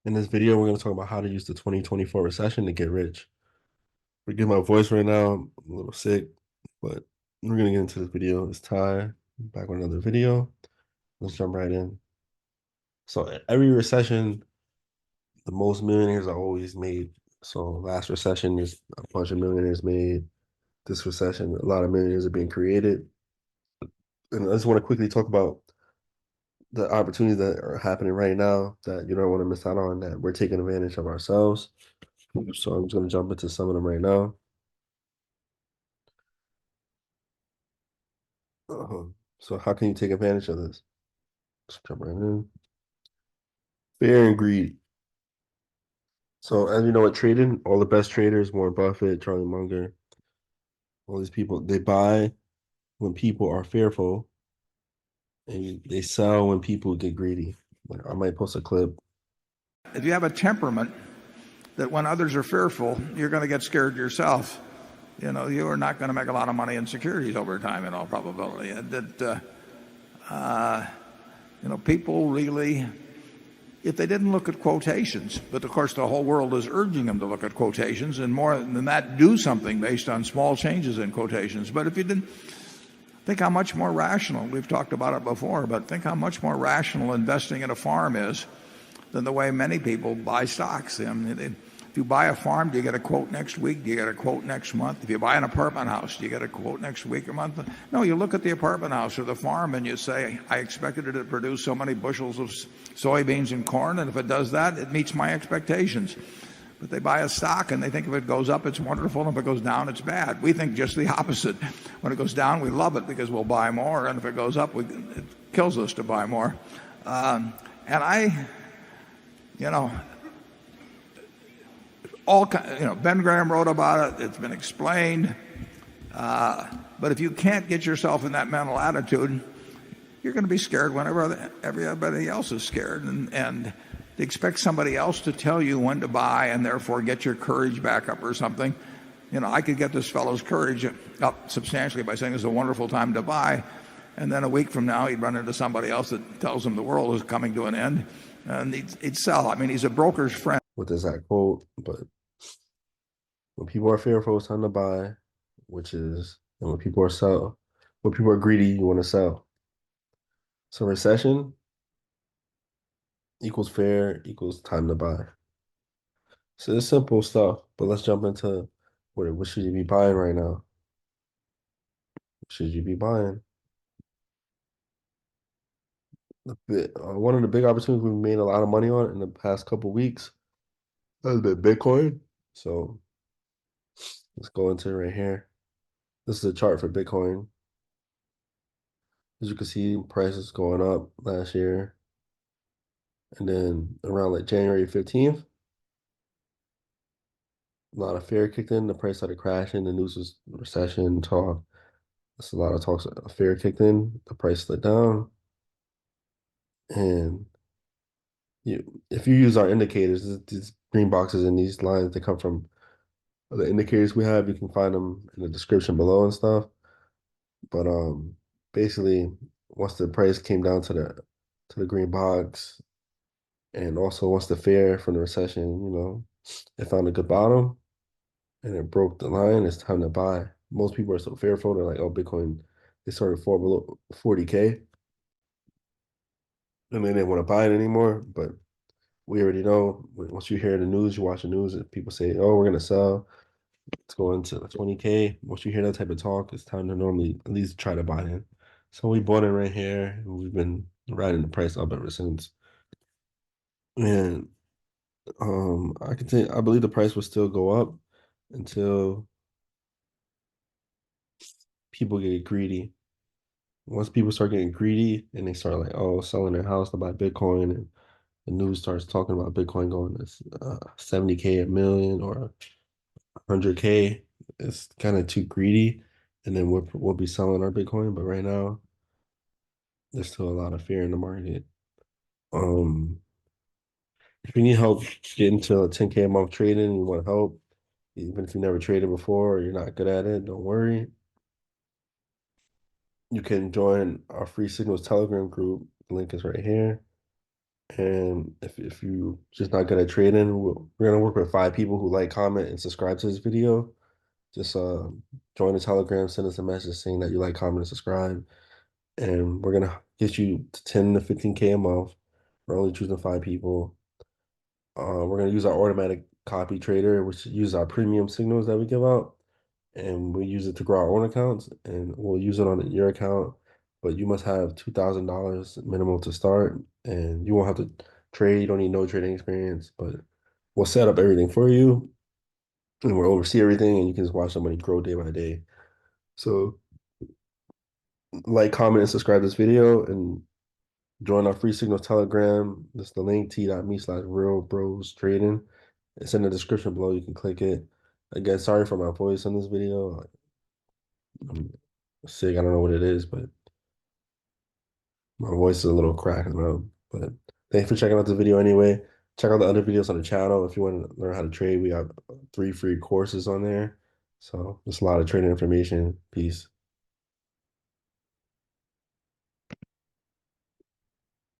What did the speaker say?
In this video, we're going to talk about how to use the 2024 recession to get rich. Forgive my voice right now. I'm a little sick, but we're going to get into this video. It's Ty, back with another video. Let's jump right in. So every recession, the most millionaires are always made. So last recession, there's a bunch of millionaires made. This recession, a lot of millionaires are being created. And I just want to quickly talk about the opportunities that are happening right now that you don't want to miss out on, that we're taking advantage of ourselves. So I'm just going to jump into some of them right now. So how can you take advantage of this? Let's jump right in. Fear and greed. So as you know, with trading, all the best traders, Warren Buffett, Charlie Munger, all these people, they buy when people are fearful, and they sell when people get greedy. Like, I might post a clip. If you have a temperament that when others are fearful, you're going to get scared yourself. You are not going to make a lot of money in securities over time in all probability. And people really, if they didn't look at quotations, but of course the whole world is urging them to look at quotations, and more than that, do something based on small changes in quotations. But if you didn't, think how much more rational, we've talked about it before, but think how much more rational investing in a farm is than the way many people buy stocks. If you buy a farm, do you get a quote next week? Do you get a quote next month? If you buy an apartment house, do you get a quote next week or month? No, you look at the apartment house or the farm and you say, I expected it to produce so many bushels of soybeans and corn, and if it does that, it meets my expectations. But they buy a stock and they think if it goes up, it's wonderful, and if it goes down, it's bad. We think just the opposite. When it goes down, we love it because we'll buy more, and if it goes up, it kills us to buy more. And I, you know, Ben Graham wrote about it. It's been explained. But if you can't get yourself in that mental attitude, you're going to be scared whenever everybody else is scared. And to expect somebody else to tell you when to buy and therefore get your courage back up or something. I could get this fellow's courage up substantially by saying it's a wonderful time to buy. And then a week from now, he'd run into somebody else that tells him the world is coming to an end. And he'd sell. I mean, he's a broker's friend. With this exact quote, but when people are fearful, it's time to buy, and when people are greedy, you want to sell. So recession equals fear equals time to buy. So it's simple stuff, but let's jump into what should you be buying right now? What should you be buying? One of the big opportunities we've made a lot of money on in the past couple weeks has been Bitcoin. So let's go into it right here. This is a chart for Bitcoin. As you can see, prices going up last year. And then around like January 15th, a lot of fear kicked in. The price started crashing. The news was recession talk. There's a lot of talks of fear kicked in. The price slid down. And if you use our indicators, these green boxes and these lines, they come from the indicators we have. You can find them in the description below and stuff. But basically, once the price came down to the green box, and also once the fear from the recession, it found a good bottom and it broke the line, it's time to buy. Most people are so fearful. They're like, oh, Bitcoin, they started fall below 40K. And they didn't want to buy it anymore. But we already know, once you hear the news, you watch the news, and people say, oh, we're going to sell. It's going to 20K. Once you hear that type of talk, it's time to normally at least try to buy in. So we bought it right here. And we've been riding the price up ever since. And I believe the price will still go up until people get greedy. Once people start getting greedy and they start like, oh, selling their house to buy Bitcoin, and the news starts talking about Bitcoin going to 70K a million or 100K, it's kind of too greedy. And then we'll be selling our Bitcoin. But right now, there's still a lot of fear in the market. If you need help getting to 10K a month trading, you want help, even if you never traded before or you're not good at it, don't worry. You can join our Free Signals Telegram group. The link is right here. And if you just not good at trading, we're gonna work with 5 people who like, comment, and subscribe to this video. Just join the Telegram, send us a message saying that you like, comment, and subscribe, and we're gonna get you to 10 to 15K a month. We're only choosing 5 people. We're gonna use our automatic copy trader, which uses our premium signals that we give out, and we use it to grow our own accounts, and we'll use it on your account. But you must have $2,000 minimum to start, and you won't have to trade. You don't need no trading experience, but we'll set up everything for you, and we'll oversee everything, and you can just watch the money grow day by day. So, like, comment, and subscribe to this video, and join our free signals Telegram. That's the link, t.me/real bros trading. It's in the description below. You can click it. Again, sorry for my voice on this video. I'm sick. I don't know what it is, but my voice is a little cracked out. But thanks for checking out the video anyway. Check out the other videos on the channel. If you want to learn how to trade, we have 3 free courses on there. So there's a lot of trading information. Peace.